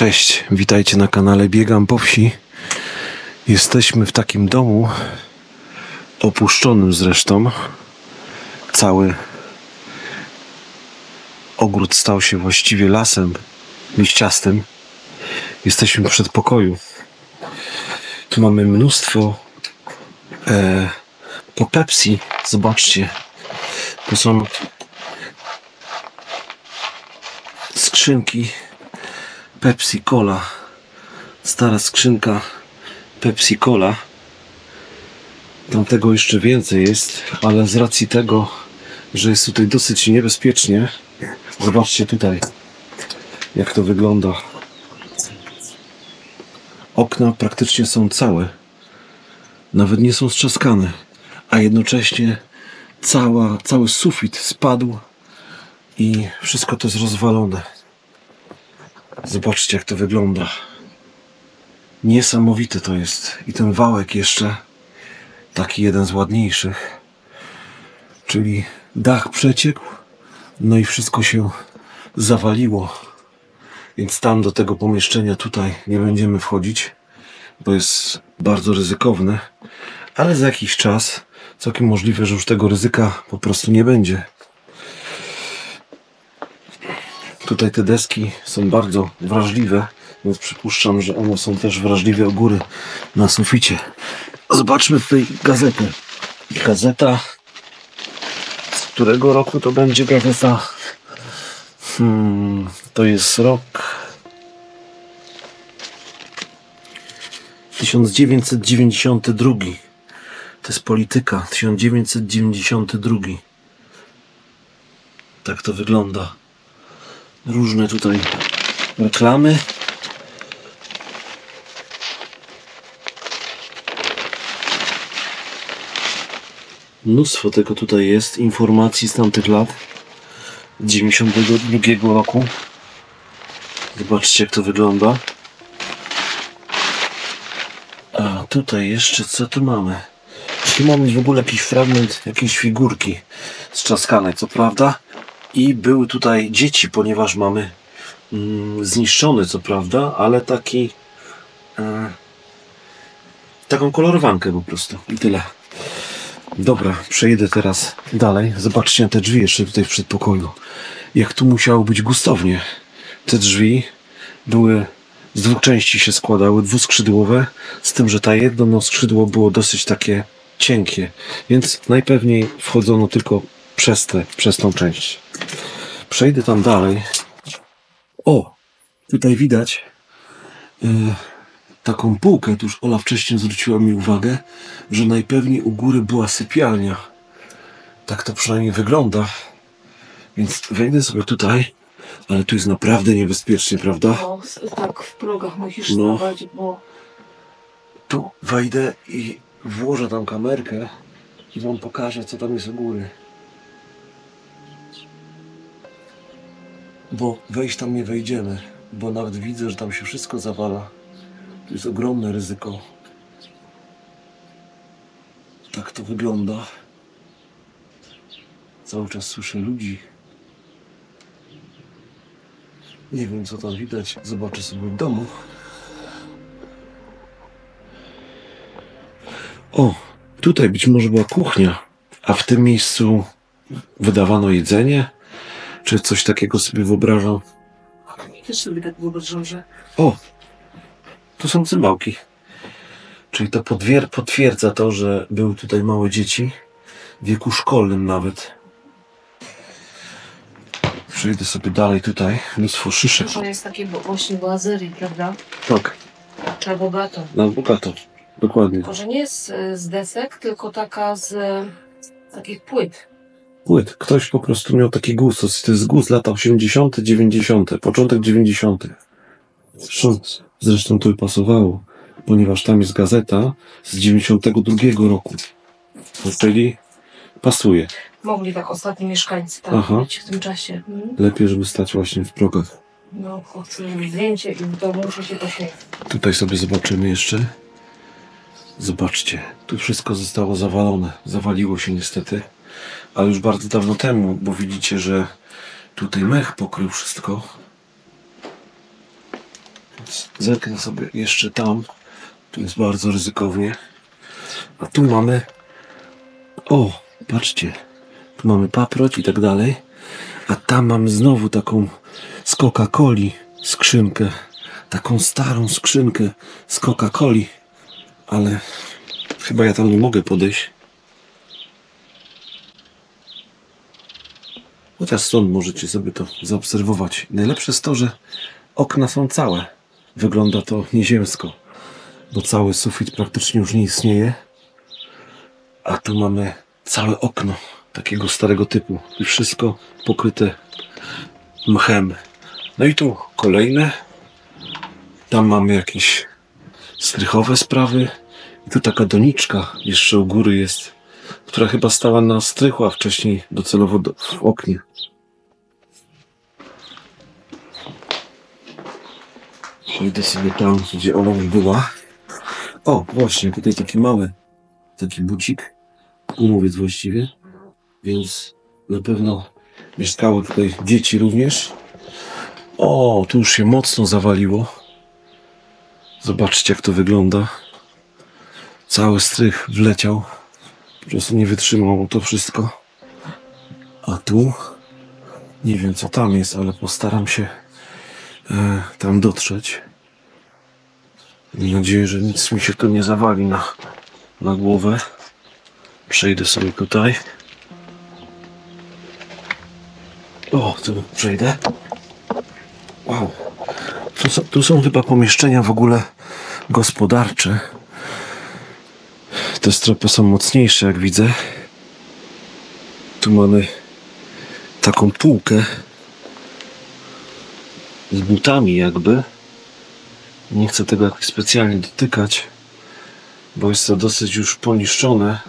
Cześć, witajcie na kanale Biegam po wsi. Jesteśmy w takim domu, opuszczonym zresztą. Cały ogród stał się właściwie lasem liściastym. Jesteśmy w przedpokoju. Tu mamy mnóstwo po Pepsi. Zobaczcie, to są skrzynki Pepsi Cola. Stara skrzynka Pepsi Cola. Tam tego jeszcze więcej jest, ale z racji tego, że jest tutaj dosyć niebezpiecznie, zobaczcie tutaj, jak to wygląda. Okna praktycznie są całe, nawet nie są strzaskane, a jednocześnie cały sufit spadł i wszystko to jest rozwalone. Zobaczcie, jak to wygląda. Niesamowite to jest. I ten wałek jeszcze, taki jeden z ładniejszych. Czyli dach przeciekł, no i wszystko się zawaliło. Więc tam do tego pomieszczenia tutaj nie będziemy wchodzić, bo jest bardzo ryzykowne. Ale za jakiś czas całkiem możliwe, że już tego ryzyka po prostu nie będzie. Tutaj te deski są bardzo wrażliwe, więc przypuszczam, że one są też wrażliwe u góry na suficie. Zobaczmy tutaj gazetę. Gazeta, z którego roku to będzie gazeta? To jest rok 1992. To jest Polityka, 1992. Tak to wygląda. Różne tutaj reklamy. Mnóstwo tego tutaj jest, informacji z tamtych lat, 92 roku. Zobaczcie, jak to wygląda. A tutaj jeszcze, co tu mamy? Tu mamy w ogóle jakiś fragment jakiejś figurki strzaskanej, co prawda. I były tutaj dzieci, ponieważ mamy zniszczony, co prawda, ale taką kolorowankę po prostu i tyle. Dobra, przejdę teraz dalej. Zobaczcie na te drzwi jeszcze tutaj w przedpokoju. Jak tu musiało być gustownie. Te drzwi były z dwóch części się składały, dwuskrzydłowe, z tym, że ta jedno skrzydło było dosyć takie cienkie, więc najpewniej wchodzono tylko przez tą część. Przejdę tam dalej. O! Tutaj widać taką półkę. Tu już Ola wcześniej zwróciła mi uwagę, że najpewniej u góry była sypialnia. Tak to przynajmniej wygląda. Więc wejdę sobie tutaj, ale tu jest naprawdę niebezpiecznie, prawda? No, tak w progach musisz stawać, bo... Tu wejdę i włożę tam kamerkę i wam pokażę, co tam jest u góry. Bo wejść tam nie wejdziemy, bo nawet widzę, że tam się wszystko zawala. To jest ogromne ryzyko. Tak to wygląda. Cały czas słyszę ludzi. Nie wiem, co tam widać. Zobaczę sobie w domu. O, tutaj być może była kuchnia, a w tym miejscu wydawano jedzenie. Czy coś takiego sobie wyobrażam? Też sobie tak wyobrażam, że... O! Tu są cymbałki. Czyli to potwierdza to, że były tutaj małe dzieci. W wieku szkolnym nawet. Przejdę sobie dalej tutaj. Mnóstwo szyszek. To jest takie właśnie boazerii, prawda? Tak. Trzeba bogato. Na bogato. Dokładnie. Tylko, że nie jest z desek, tylko taka z takich płyt. Płyt. Ktoś po prostu miał taki gust. To jest gust lata 80., 90., początek 90. Zresztą to by pasowało, ponieważ tam jest gazeta z 92 roku. Czyli pasuje. Mogli tak ostatni mieszkańcy tak być w tym czasie. Lepiej, żeby stać właśnie w progach. No, chcę zdjęcie i to muszę się poświęcić. Tutaj sobie zobaczymy jeszcze. Zobaczcie, tu wszystko zostało zawalone. Zawaliło się niestety, ale już bardzo dawno temu, bo widzicie, że tutaj mech pokrył wszystko. Zerknę sobie jeszcze tam. Tu jest bardzo ryzykownie. A tu mamy... O, patrzcie. Tu mamy paproć i tak dalej. A tam mamy znowu taką z Coca-Coli skrzynkę. Taką starą skrzynkę z Coca-Coli. Ale chyba ja tam nie mogę podejść. Chociaż stąd możecie sobie to zaobserwować. Najlepsze jest to, że okna są całe. Wygląda to nieziemsko. Bo cały sufit praktycznie już nie istnieje. A tu mamy całe okno takiego starego typu. I wszystko pokryte mchem. No i tu kolejne. Tam mamy jakieś strychowe sprawy. I tu taka doniczka jeszcze u góry jest, która chyba stała na strychu, a wcześniej docelowo w oknie. Idę sobie tam, gdzie ona już była. O, właśnie, tutaj taki bucik, gumowiec właściwie, więc na pewno mieszkały tutaj dzieci również. O, tu już się mocno zawaliło. Zobaczcie, jak to wygląda. Cały strych wleciał. Po prostu nie wytrzymało to wszystko. A tu nie wiem, co tam jest, ale postaram się tam dotrzeć. Mam nadzieję, że nic mi się tu nie zawali na głowę. Przejdę sobie tutaj. O, tu przejdę. Wow. Tu są chyba pomieszczenia w ogóle gospodarcze. Te stropy są mocniejsze, jak widzę. Tu mamy taką półkę z butami jakby. Nie chcę tego jakoś specjalnie dotykać, bo jest to dosyć już poniszczone.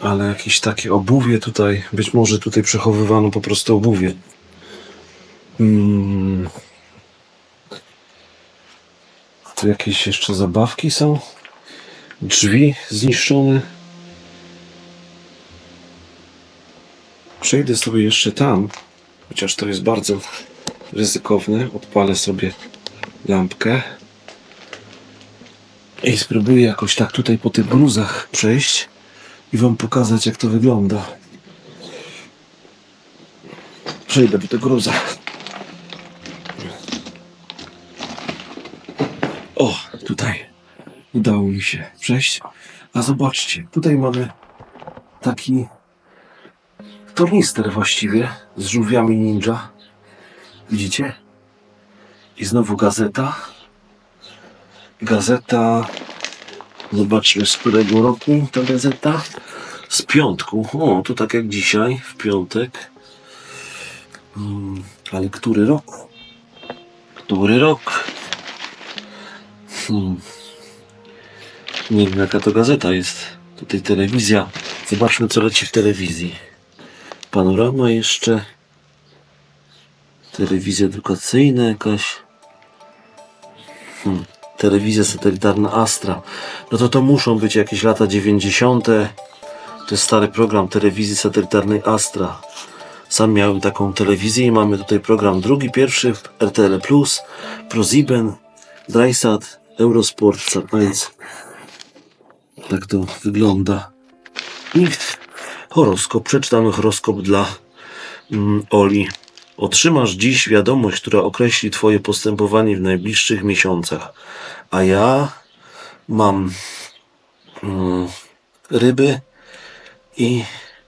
Ale jakieś takie obuwie tutaj, być może tutaj przechowywano po prostu obuwie. Tu jakieś jeszcze zabawki są. Drzwi zniszczone. Przejdę sobie jeszcze tam, chociaż to jest bardzo ryzykowne. Odpalę sobie lampkę i spróbuję jakoś tak tutaj po tych gruzach przejść i wam pokazać, jak to wygląda. Przejdę po tych gruzach. O, tutaj udało mi się przejść. A zobaczcie, tutaj mamy taki tornister właściwie z żółwiami ninja. Widzicie? I znowu gazeta. Gazeta. Zobaczmy, z którego roku ta gazeta. Z piątku. O, to tak jak dzisiaj, w piątek. Ale który rok? Który rok? Nie wiem, jaka to gazeta jest. Tutaj telewizja. Zobaczmy, co leci w telewizji. Panorama jeszcze. Telewizja edukacyjna jakaś. Telewizja satelitarna Astra. No to muszą być jakieś lata 90. To jest stary program telewizji satelitarnej Astra. Sam miałem taką telewizję i mamy tutaj program drugi, pierwszy w RTL+, ProSieben, Dreisat, Eurosport, Sat.1. Tak to wygląda. I horoskop. Przeczytamy horoskop dla Oli. Otrzymasz dziś wiadomość, która określi twoje postępowanie w najbliższych miesiącach. A ja mam ryby i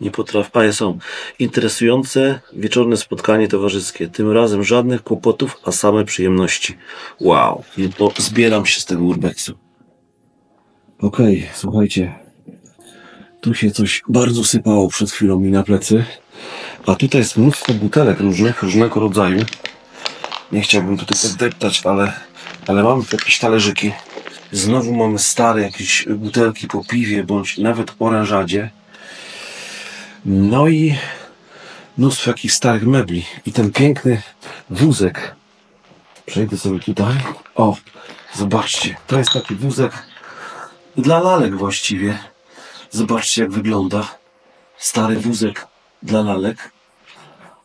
nie potrafię. A są interesujące wieczorne spotkanie towarzyskie. Tym razem żadnych kłopotów, a same przyjemności. Wow. Zbieram się z tego urbexu. Okej, słuchajcie. Tu się coś bardzo sypało przed chwilą mi na plecy. A tutaj jest mnóstwo butelek różnego rodzaju. Nie chciałbym tutaj zdeptać, ale mamy tu jakieś talerzyki. Znowu mamy stare jakieś butelki po piwie, bądź nawet orężadzie. No i mnóstwo jakichś starych mebli. I ten piękny wózek. Przejdę sobie tutaj. O, zobaczcie. To jest taki wózek dla lalek właściwie. Zobaczcie, jak wygląda. Stary wózek dla lalek.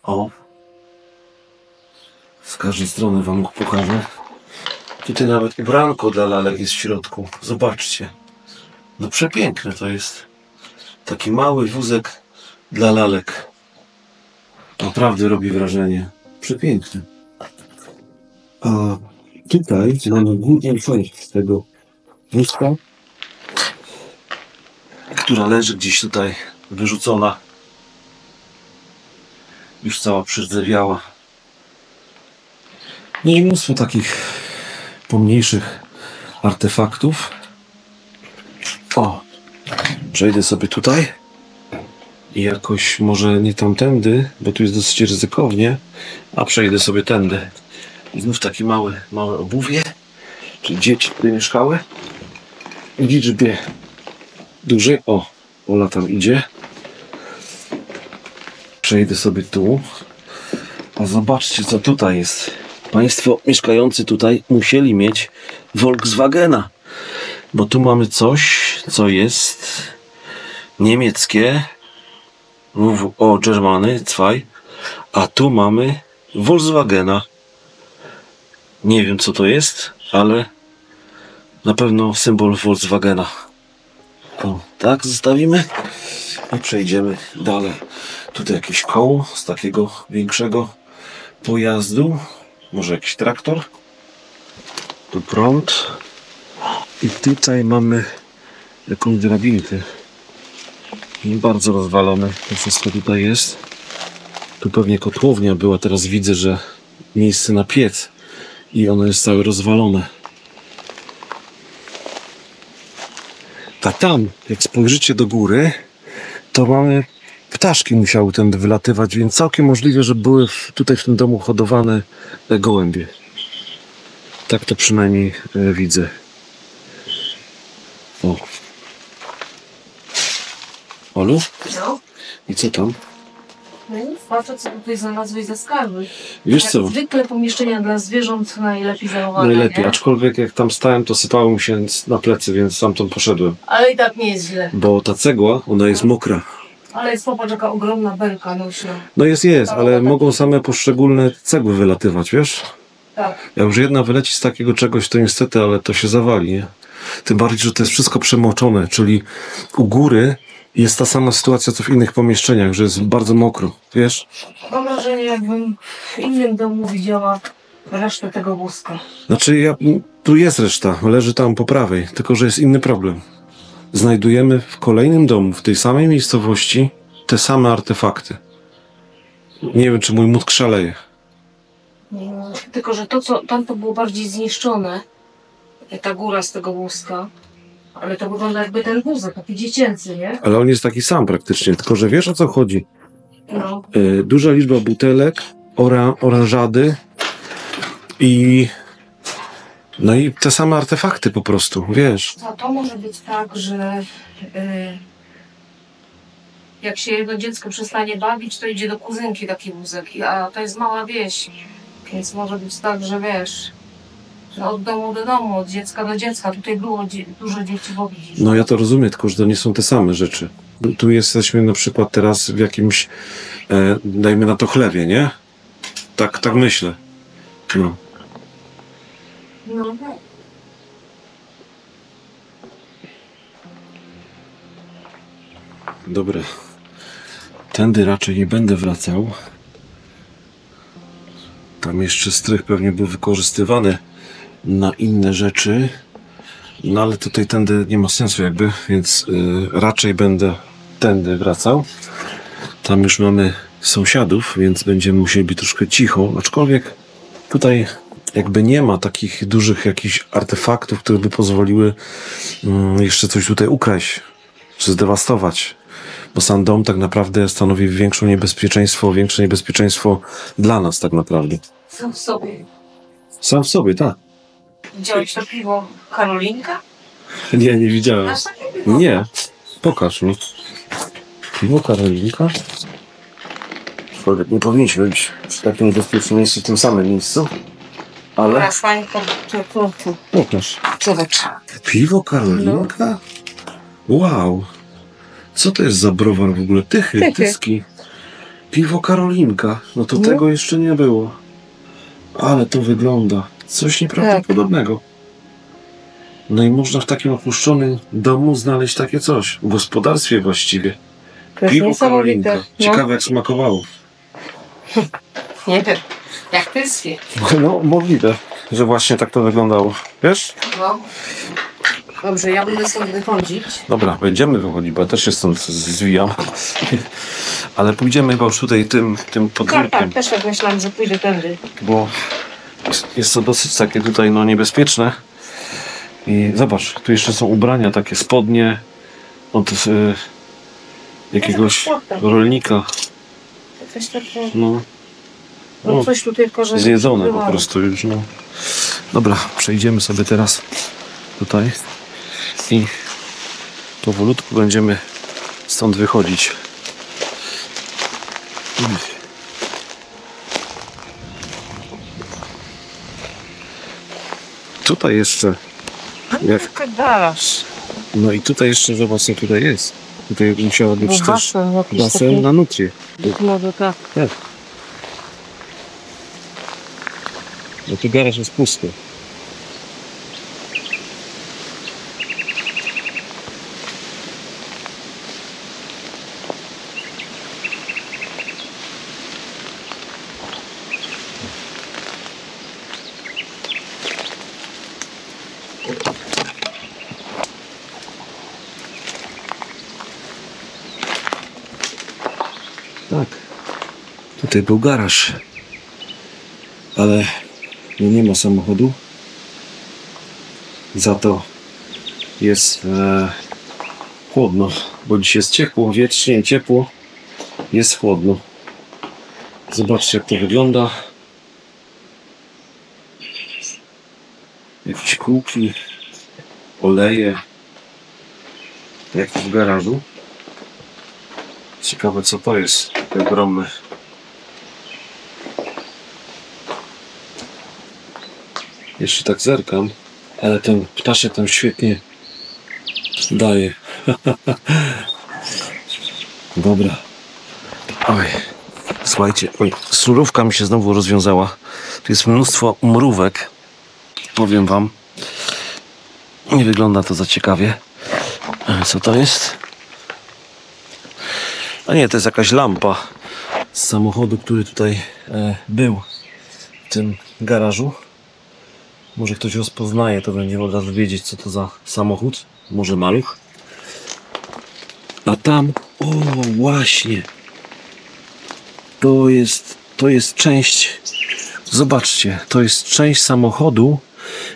O. Z każdej strony wam go pokażę. Tutaj nawet ubranko dla lalek jest w środku. Zobaczcie. No przepiękne to jest. Taki mały wózek dla lalek. Naprawdę robi wrażenie. Przepiękny. A tutaj mamy górną część tego wózka, która leży gdzieś tutaj wyrzucona. Już cała przyrdzewiała. No i mnóstwo takich pomniejszych artefaktów. O! Przejdę sobie tutaj i jakoś może nie tamtędy, bo tu jest dosyć ryzykownie, a przejdę sobie tędy. I znów takie małe obuwie, czyli dzieci tutaj mieszkały. W liczbie dużej. O! Ola tam idzie. Przejdę sobie tu. A zobaczcie, co tutaj jest. Państwo mieszkający tutaj musieli mieć Volkswagena. Bo tu mamy coś, co jest niemieckie. O, Germany, zwei. A tu mamy Volkswagena. Nie wiem, co to jest, ale na pewno symbol Volkswagena. O, tak zostawimy i przejdziemy dalej. Tutaj jakieś koło z takiego większego pojazdu. Może jakiś traktor. Tu prąd. I tutaj mamy jakąś drabinkę. I bardzo rozwalone to wszystko tutaj jest. Tu pewnie kotłownia była. Teraz widzę, że miejsce na piec. I ono jest całe rozwalone. A tam, jak spojrzycie do góry, to mamy ptaszki musiały tędy wylatywać, więc całkiem możliwe, że były tutaj w tym domu hodowane gołębie. Tak to przynajmniej widzę. O. Olu? No. I co tam? No i patrzę, co tutaj znalazłeś ze skarby. Wiesz Jak co? zwykle pomieszczenia dla zwierząt najlepiej zachowane, Najlepiej, nie? aczkolwiek jak tam stałem, to sypało mi się na plecy, więc stamtąd poszedłem. Ale i tak nie jest źle. Bo ta cegła, ona jest mokra. Ale jest popatrz, jaka ogromna belka nośna. No jest, ale mogą same poszczególne cegły wylatywać, wiesz? Tak. Jak już jedna wyleci z takiego czegoś, to niestety, ale to się zawali, nie? Tym bardziej, że to jest wszystko przemoczone, czyli u góry jest ta sama sytuacja, co w innych pomieszczeniach, że jest bardzo mokro, wiesz? Mam wrażenie, jakbym w innym domu widziała resztę tego wózka. Znaczy, tu jest reszta, leży tam po prawej, tylko że jest inny problem. Znajdujemy w kolejnym domu, w tej samej miejscowości, te same artefakty. Nie wiem, czy mój mózg szaleje. Tylko, że to, co tamto było bardziej zniszczone, ta góra z tego wózka, ale to wygląda jakby ten wózek, taki dziecięcy, nie? Ale on jest taki sam praktycznie, tylko że wiesz, o co chodzi? No. Duża liczba butelek, oranżady i no i te same artefakty po prostu, wiesz. A to może być tak, że jak się jedno dziecko przestanie bawić, to idzie do kuzynki taki wózek, a to jest mała wieś, więc może być tak, że wiesz, że od domu do domu, od dziecka do dziecka, tutaj było dużo dzieci, bo widzisz. No ja to rozumiem, tylko że to nie są te same rzeczy. Tu jesteśmy na przykład teraz w jakimś, dajmy na to chlewie, nie? Tak myślę. No. No. Dobra. Tędy raczej nie będę wracał. Tam jeszcze strych pewnie był wykorzystywany na inne rzeczy. No ale tutaj tędy nie ma sensu jakby, więc raczej będę tędy wracał. Tam już mamy sąsiadów, więc będziemy musieli być troszkę cicho. Aczkolwiek tutaj jakby nie ma takich dużych jakichś artefaktów, które by pozwoliły jeszcze coś tutaj ukraść czy zdewastować. Bo sam dom tak naprawdę stanowi większe niebezpieczeństwo dla nas tak naprawdę. Sam w sobie. Sam w sobie, tak. Widziałeś to piwo Karolinka? Nie widziałem. Masz takie piwo? Nie. Pokaż mi. Piwo Karolinka? Aczkolwiek nie powinniśmy być w takim niebezpiecznym miejscu, w tym samym miejscu. Ale... Teraz fajnie to. Pokaż. Zobacz. Piwo Karolinka? Wow. Co to jest za browar w ogóle? Tyski. Piwo Karolinka. No to tego jeszcze nie było. Ale to wygląda. Coś nieprawdopodobnego. No i można w takim opuszczonym domu znaleźć takie coś. W gospodarstwie właściwie. To jest Piwo niesamowite. Karolinka. Ciekawe jak smakowało. Nie wiem, jak tyskie. No możliwe, że właśnie tak to wyglądało. Wiesz? No. Dobrze, ja będę stąd wychodzić. Dobra, będziemy wychodzić, bo ja też się stąd zwijam. Ale pójdziemy chyba już tutaj tym Tak, podwórkiem. też tak myślałam, że pójdę tędy. Bo jest to dosyć takie tutaj no niebezpieczne. I zobacz, tu jeszcze są ubrania, takie spodnie od jakiegoś rolnika. Coś takiego. No, No coś tutaj w korzeniu. zjedzone po prostu już. No. Dobra, przejdziemy sobie teraz tutaj i powolutku będziemy stąd wychodzić. Tutaj jeszcze jak Garaż. no i tutaj jeszcze zobacz co tutaj jest. Tutaj musiała być też Basen jakiś basen taki. na nutrię. Może tak. Tak. No tu garaż jest pusty. Tak. Tutaj był garaż. Ale no nie ma samochodu. Za to jest chłodno. Bo dziś jest ciepło, wiecznie ciepło. Jest chłodno. Zobaczcie jak to wygląda. Jakieś kółki, oleje. Jak w garażu. Ciekawe co to jest. Te ogromne. Jeszcze tak zerkam, ale ten ptaszek tam świetnie daje. Dobra. Oj, słuchajcie, oj, surówka mi się znowu rozwiązała. Tu jest mnóstwo mrówek. Powiem wam. Nie wygląda to za ciekawie. Co to jest? A nie, to jest jakaś lampa z samochodu, który tutaj był w tym garażu. Może ktoś rozpoznaje, to będzie od razu wiedzieć, co to za samochód. Może maluch. A tam, o właśnie, to jest część, zobaczcie, to jest część samochodu,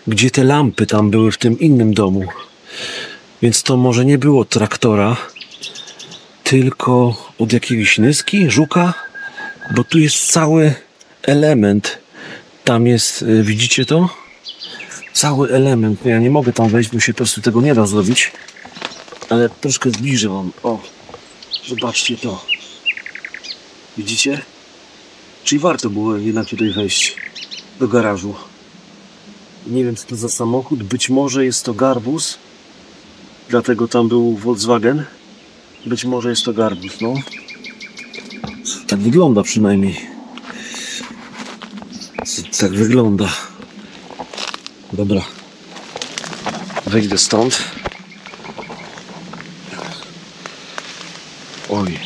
gdzie te lampy tam były w tym innym domu. Więc to może nie było traktora, tylko od jakiejś nyski, żuka, bo tu jest cały element. Tam jest, widzicie to? Cały element. Ja nie mogę tam wejść, bo się po prostu tego nie da zrobić. Ale troszkę zbliżę wam. O, zobaczcie to. Widzicie? Czyli warto było jednak tutaj wejść do garażu. Nie wiem co to za samochód. Być może jest to garbus. Dlatego tam był Volkswagen. Być może jest to garbus, no. Tak wygląda przynajmniej. Tak wygląda. Dobra. Wejdę stąd. Oj.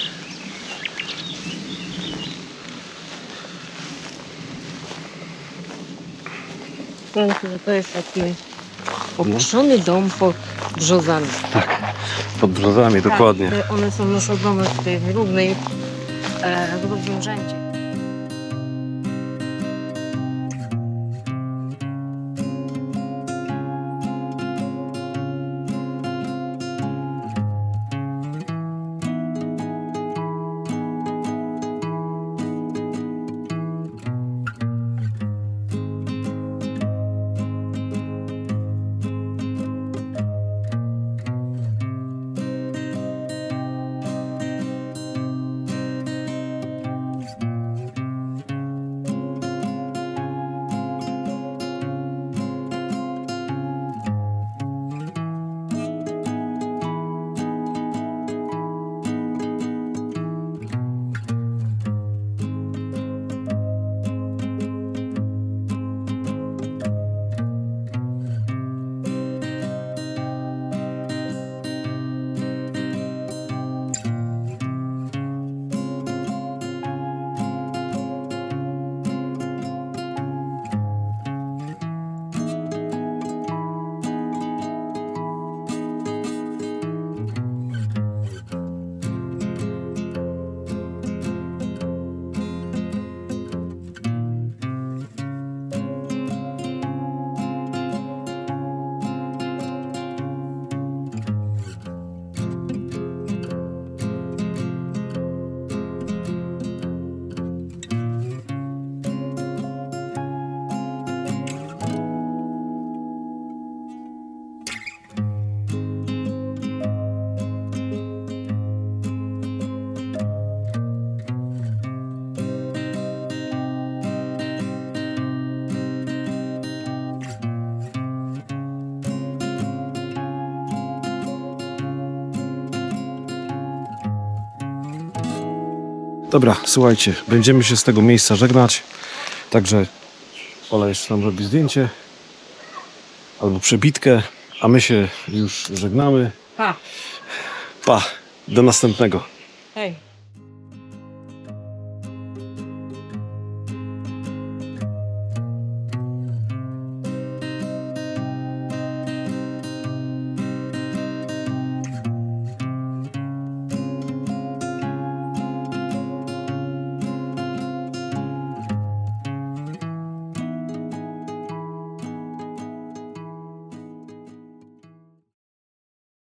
To jest taki opuszczony dom pod brzozami. Tak. Pod brzozami, dokładnie. Tak, one są nasadzone tutaj w równym rzędzie. Dobra, słuchajcie, będziemy się z tego miejsca żegnać. Także Ola jeszcze nam robi zdjęcie albo przebitkę, a my się już żegnamy. Pa. Pa, do następnego. Hej.